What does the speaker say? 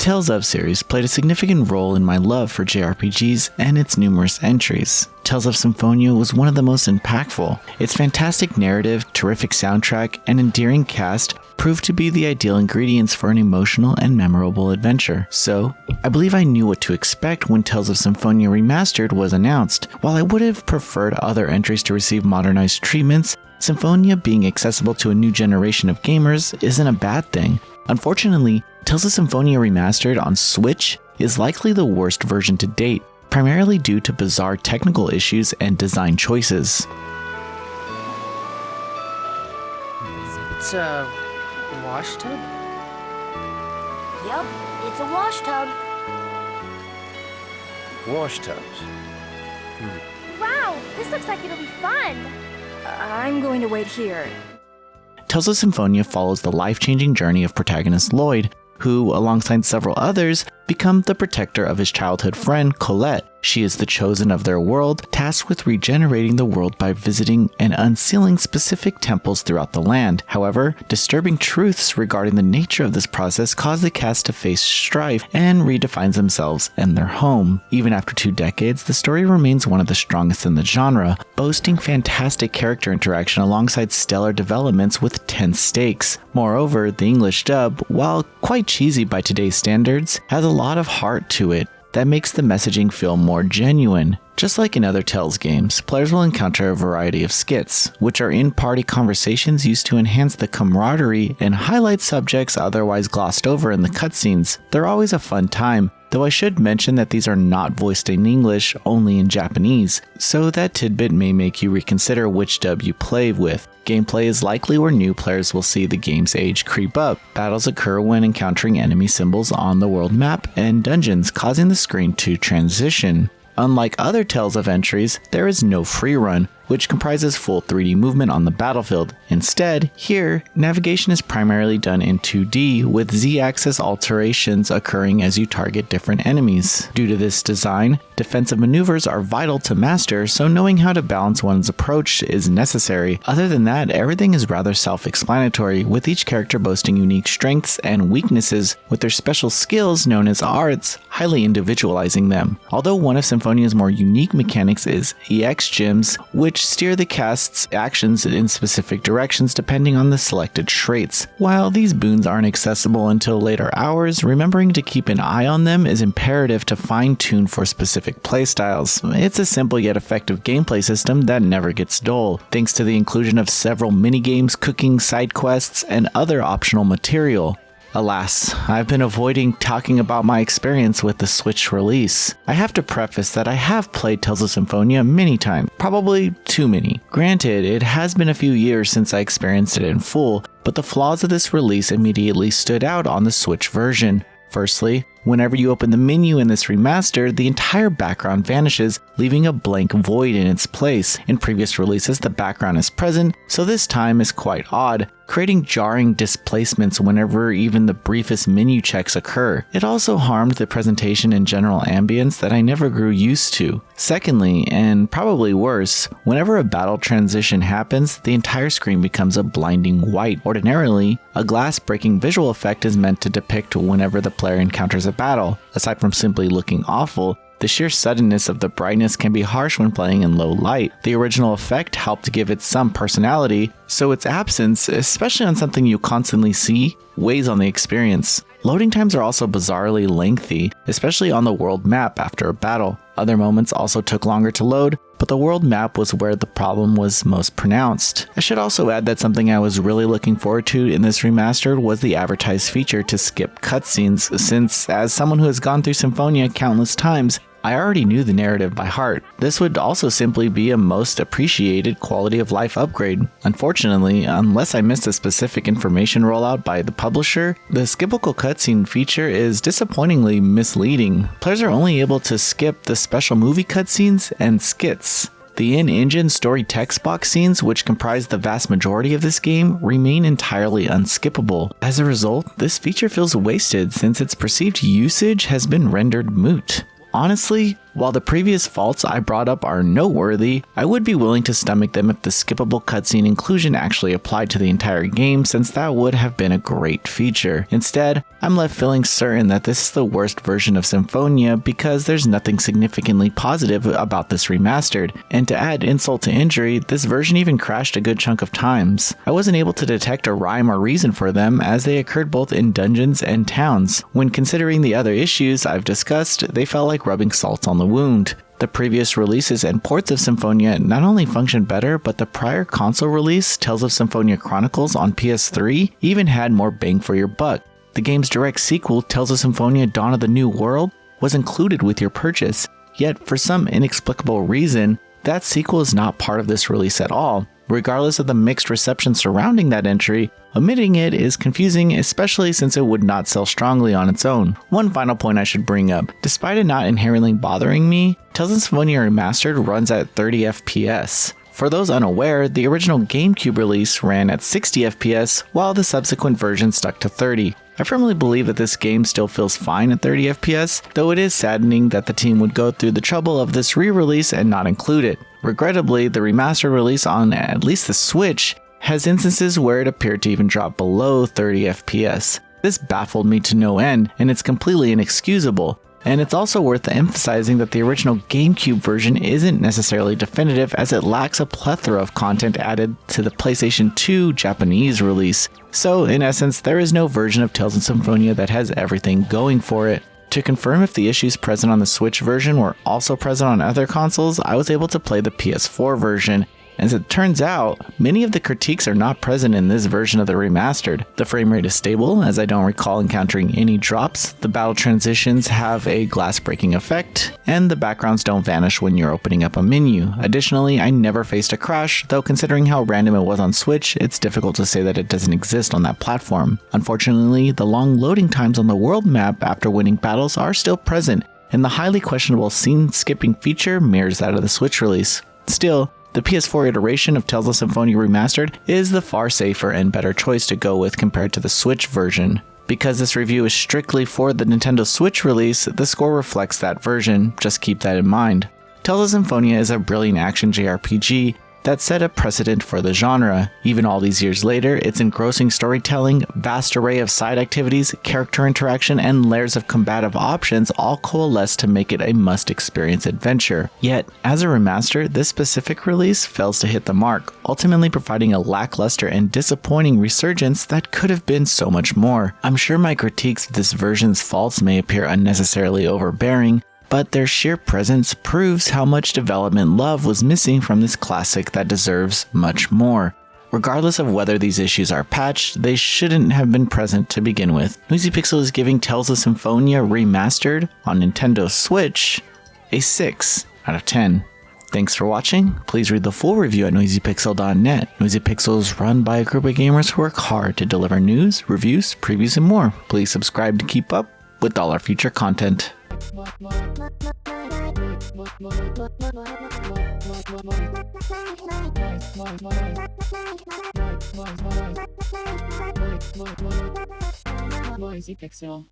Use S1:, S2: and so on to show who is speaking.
S1: Tales of series played a significant role in my love for JRPGs and its numerous entries. Tales of Symphonia was one of the most impactful. Its fantastic narrative, terrific soundtrack, and endearing cast proved to be the ideal ingredients for an emotional and memorable adventure. So, I believe I knew what to expect when Tales of Symphonia Remastered was announced. While I would have preferred other entries to receive modernized treatments, Symphonia being accessible to a new generation of gamers isn't a bad thing. Unfortunately, Tales of Symphonia Remastered on Switch is likely the worst version to date, primarily due to bizarre technical issues and design choices.
S2: It's a wash tub?
S3: Yep, it's a wash tub.
S4: Wash tubs.
S3: Wow, this looks like it'll be fun.
S5: I'm going to wait here.
S1: Tales of Symphonia follows the life-changing journey of protagonist Lloyd, who, alongside several others, become the protector of his childhood friend, Colette. She is the chosen of their world, tasked with regenerating the world by visiting and unsealing specific temples throughout the land. However, disturbing truths regarding the nature of this process cause the cast to face strife and redefine themselves and their home. Even after 2 decades, the story remains one of the strongest in the genre, boasting fantastic character interaction alongside stellar developments with tense stakes. Moreover, the English dub, while quite cheesy by today's standards, has a lot of heart to it that makes the messaging feel more genuine. Just like in other Tales games, players will encounter a variety of skits, which are in-party conversations used to enhance the camaraderie and highlight subjects otherwise glossed over in the cutscenes. They're always a fun time, though I should mention that these are not voiced in English, only in Japanese, so that tidbit may make you reconsider which dub you play with. Gameplay is likely where new players will see the game's age creep up. Battles occur when encountering enemy symbols on the world map and dungeons, causing the screen to transition. Unlike other Tales of entries, there is no free run, which comprises full 3D movement on the battlefield. Instead, here, navigation is primarily done in 2D, with Z-axis alterations occurring as you target different enemies. Due to this design, defensive maneuvers are vital to master, so knowing how to balance one's approach is necessary. Other than that, everything is rather self-explanatory, with each character boasting unique strengths and weaknesses, with their special skills known as arts highly individualizing them. Although one of Symphonia's more unique mechanics is EX gems, which steer the cast's actions in specific directions depending on the selected traits. While these boons aren't accessible until later hours, remembering to keep an eye on them is imperative to fine-tune for specific playstyles. It's a simple yet effective gameplay system that never gets dull, thanks to the inclusion of several minigames, cooking, side quests, and other optional material. Alas, I've been avoiding talking about my experience with the Switch release. I have to preface that I have played Tales of Symphonia many times, probably too many. Granted, it has been a few years since I experienced it in full, but the flaws of this release immediately stood out on the Switch version. Firstly, whenever you open the menu in this remaster, the entire background vanishes, leaving a blank void in its place. In previous releases, the background is present, so this time is quite odd, creating jarring displacements whenever even the briefest menu checks occur. It also harmed the presentation and general ambience that I never grew used to. Secondly, and probably worse, whenever a battle transition happens, the entire screen becomes a blinding white. Ordinarily, a glass-breaking visual effect is meant to depict whenever the player encounters a battle. Aside from simply looking awful, the sheer suddenness of the brightness can be harsh when playing in low light. The original effect helped give it some personality, so its absence, especially on something you constantly see, weighs on the experience. Loading times are also bizarrely lengthy, especially on the world map after a battle. Other moments also took longer to load, but the world map was where the problem was most pronounced. I should also add that something I was really looking forward to in this remastered was the advertised feature to skip cutscenes, since as someone who has gone through Symphonia countless times, I already knew the narrative by heart. This would also simply be a most appreciated quality of life upgrade. Unfortunately, unless I missed a specific information rollout by the publisher, the skippable cutscene feature is disappointingly misleading. Players are only able to skip the special movie cutscenes and skits. The in-engine story text box scenes, which comprise the vast majority of this game, remain entirely unskippable. As a result, this feature feels wasted since its perceived usage has been rendered moot. Honestly, While the previous faults I brought up are noteworthy, I would be willing to stomach them if the skippable cutscene inclusion actually applied to the entire game, since that would have been a great feature. Instead, I'm left feeling certain that this is the worst version of Symphonia because there's nothing significantly positive about this remastered, and to add insult to injury, this version even crashed a good chunk of times. I wasn't able to detect a rhyme or reason for them, as they occurred both in dungeons and towns. When considering the other issues I've discussed, they felt like rubbing salt on the wound. The previous releases and ports of Symphonia not only function better, but the prior console release, Tales of Symphonia Chronicles on PS3, even had more bang for your buck. The game's direct sequel, Tales of Symphonia Dawn of the New World, was included with your purchase, yet for some inexplicable reason, that sequel is not part of this release at all. Regardless of the mixed reception surrounding that entry, omitting it is confusing, especially since it would not sell strongly on its own. One final point I should bring up: despite it not inherently bothering me, Tales of Symphonia Remastered runs at 30 FPS. For those unaware, the original GameCube release ran at 60 FPS, while the subsequent version stuck to 30. I firmly believe that this game still feels fine at 30 FPS, though it is saddening that the team would go through the trouble of this re-release and not include it. Regrettably, the remastered release on at least the Switch has instances where it appeared to even drop below 30 FPS. This baffled me to no end, and it's completely inexcusable. And it's also worth emphasizing that the original GameCube version isn't necessarily definitive, as it lacks a plethora of content added to the PlayStation 2 Japanese release. So in essence, there is no version of Tales of Symphonia that has everything going for it. To confirm if the issues present on the Switch version were also present on other consoles, I was able to play the PS4 version. As it turns out, many of the critiques are not present in this version of the remastered. The frame rate is stable, as I don't recall encountering any drops, the battle transitions have a glass breaking effect, and the backgrounds don't vanish when you're opening up a menu. Additionally, I never faced a crash, though considering how random it was on Switch, it's difficult to say that it doesn't exist on that platform. Unfortunately, the long loading times on the world map after winning battles are still present, and the highly questionable scene skipping feature mirrors that of the Switch release. Still, the PS4 iteration of Tales of Symphonia Remastered is the far safer and better choice to go with compared to the Switch version. Because this review is strictly for the Nintendo Switch release, the score reflects that version, just keep that in mind. Tales of Symphonia is a brilliant action JRPG that set a precedent for the genre. Even all these years later, its engrossing storytelling, vast array of side activities, character interaction, and layers of combative options all coalesce to make it a must-experience adventure. Yet, as a remaster, this specific release fails to hit the mark, ultimately providing a lackluster and disappointing resurgence that could have been so much more. I'm sure my critiques of this version's faults may appear unnecessarily overbearing, but their sheer presence proves how much development love was missing from this classic that deserves much more. Regardless of whether these issues are patched, they shouldn't have been present to begin with. Noisy Pixel is giving Tales of Symphonia Remastered on Nintendo Switch a 6 out of 10. Thanks for watching. Please read the full review at noisypixel.net. Noisy Pixel is run by a group of gamers who work hard to deliver news, reviews, previews, and more. Please subscribe to keep up with all our future content.
S4: Noisy Pixel.